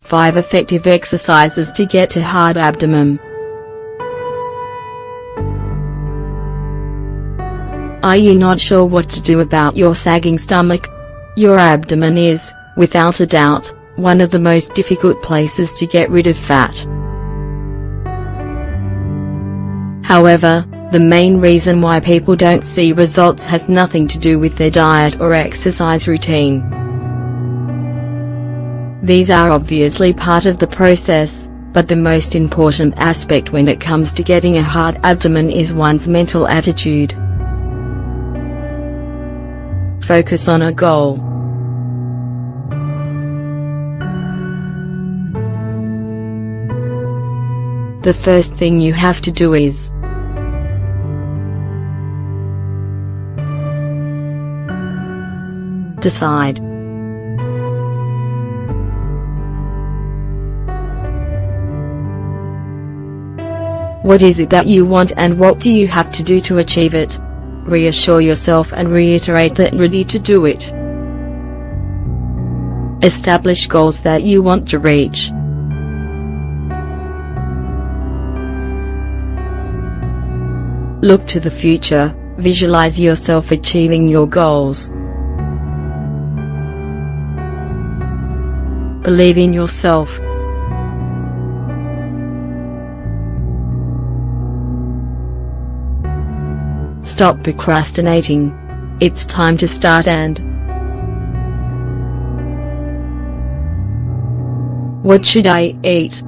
5 effective exercises to get to hard abdomen. Are you not sure what to do about your sagging stomach? Your abdomen is, without a doubt, one of the most difficult places to get rid of fat. However, the main reason why people don't see results has nothing to do with their diet or exercise routine. These are obviously part of the process, but the most important aspect when it comes to getting a hard abdomen is one's mental attitude. Focus on a goal. The first thing you have to do is decide. What is it that you want and what do you have to do to achieve it? Reassure yourself and reiterate that you're ready to do it. Establish goals that you want to reach. Look to the future, visualize yourself achieving your goals. Believe in yourself. Stop procrastinating. It's time to start. And what should I eat?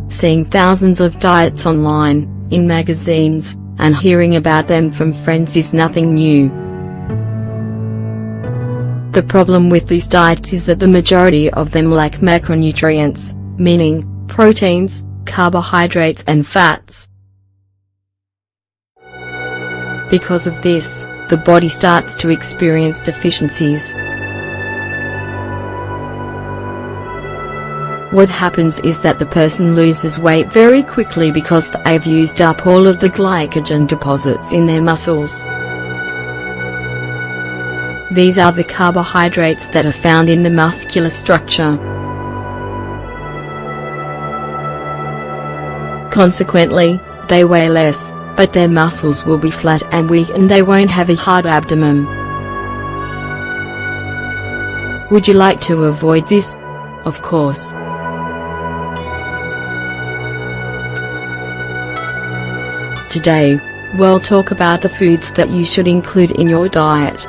Seeing thousands of diets online, in magazines, and hearing about them from friends is nothing new. The problem with these diets is that the majority of them lack macronutrients, meaning proteins, carbohydrates and fats. Because of this, the body starts to experience deficiencies. What happens is that the person loses weight very quickly because they've used up all of the glycogen deposits in their muscles. These are the carbohydrates that are found in the muscular structure. Consequently, they weigh less, but their muscles will be flat and weak and they won't have a hard abdomen. Would you like to avoid this? Of course. Today, we'll talk about the foods that you should include in your diet.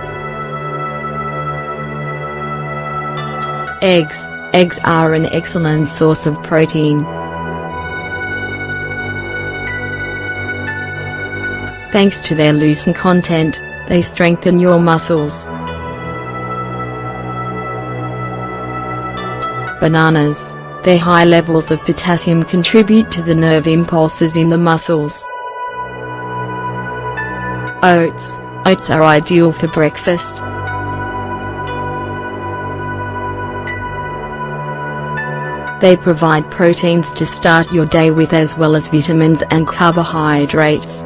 Eggs. Eggs are an excellent source of protein. Thanks to their leucine content, they strengthen your muscles. Bananas. Their high levels of potassium contribute to the nerve impulses in the muscles. Oats. Oats are ideal for breakfast. They provide proteins to start your day with as well as vitamins and carbohydrates.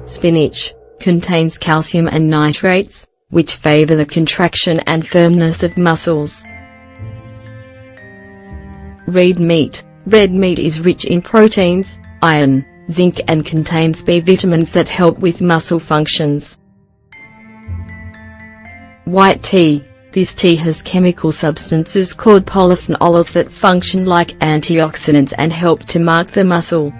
Spinach contains calcium and nitrates, which favor the contraction and firmness of muscles. Red meat. Red meat is rich in proteins, iron, zinc and contains B vitamins that help with muscle functions. White tea. This tea has chemical substances called polyphenols that function like antioxidants and help to mark the muscle.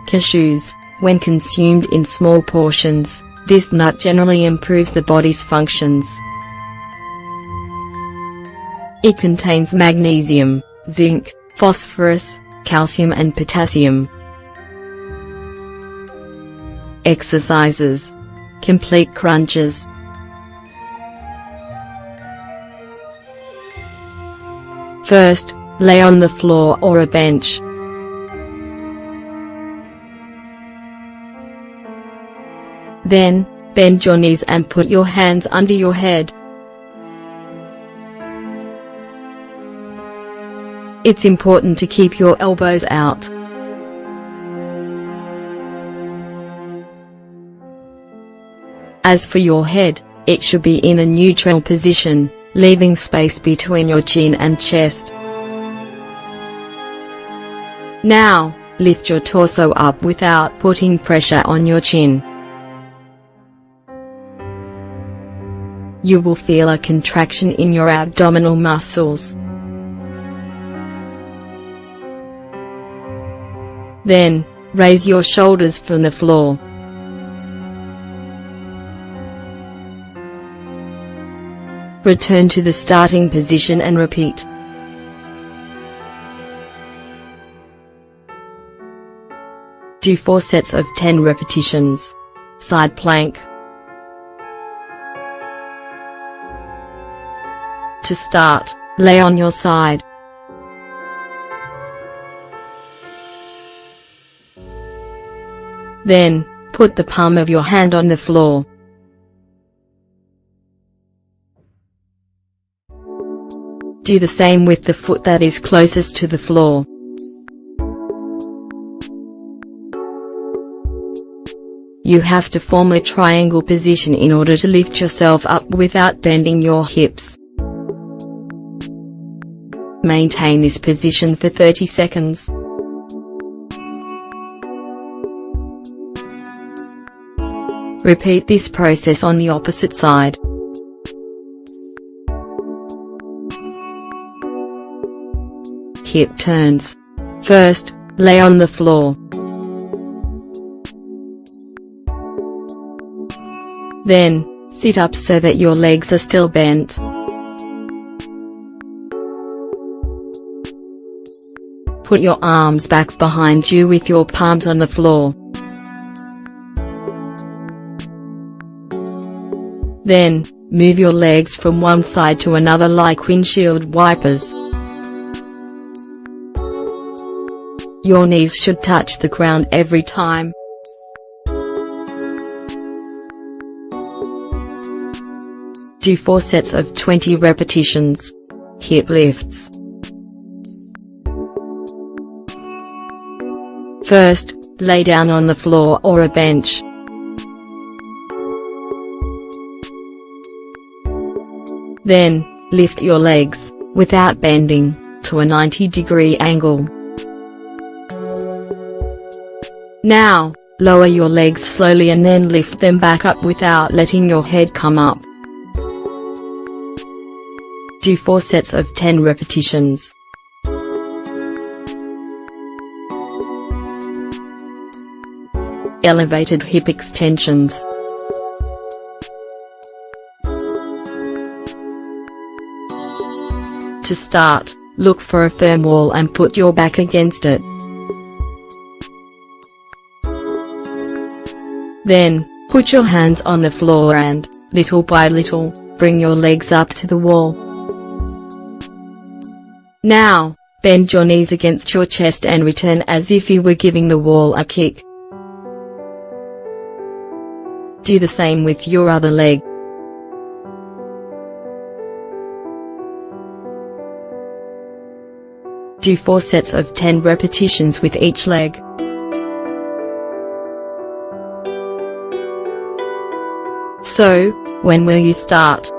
Cashews. When consumed in small portions, this nut generally improves the body's functions. It contains magnesium, zinc, phosphorus, calcium and potassium. Exercises. Complete crunches. First, lay on the floor or a bench. Then, bend your knees and put your hands under your head. It's important to keep your elbows out. As for your head, it should be in a neutral position, leaving space between your chin and chest. Now, lift your torso up without putting pressure on your chin. You will feel a contraction in your abdominal muscles. Then, raise your shoulders from the floor. Return to the starting position and repeat. Do 4 sets of 10 repetitions. Side plank. To start, lay on your side. Then, put the palm of your hand on the floor. Do the same with the foot that is closest to the floor. You have to form a triangle position in order to lift yourself up without bending your hips. Maintain this position for 30 seconds. Repeat this process on the opposite side. Hip turns. First, lay on the floor. Then, sit up so that your legs are still bent. Put your arms back behind you with your palms on the floor. Then, move your legs from one side to another like windshield wipers. Your knees should touch the ground every time. Do 4 sets of 20 repetitions. Hip lifts. First, lay down on the floor or a bench. Then, lift your legs, without bending, to a 90-degree angle. Now, lower your legs slowly and then lift them back up without letting your head come up. Do 4 sets of 10 repetitions. Elevated hip extensions. To start, look for a firm wall and put your back against it. Then, put your hands on the floor and, little by little, bring your legs up to the wall. Now, bend your knees against your chest and return as if you were giving the wall a kick. Do the same with your other leg. Do 4 sets of 10 repetitions with each leg. So, when will you start?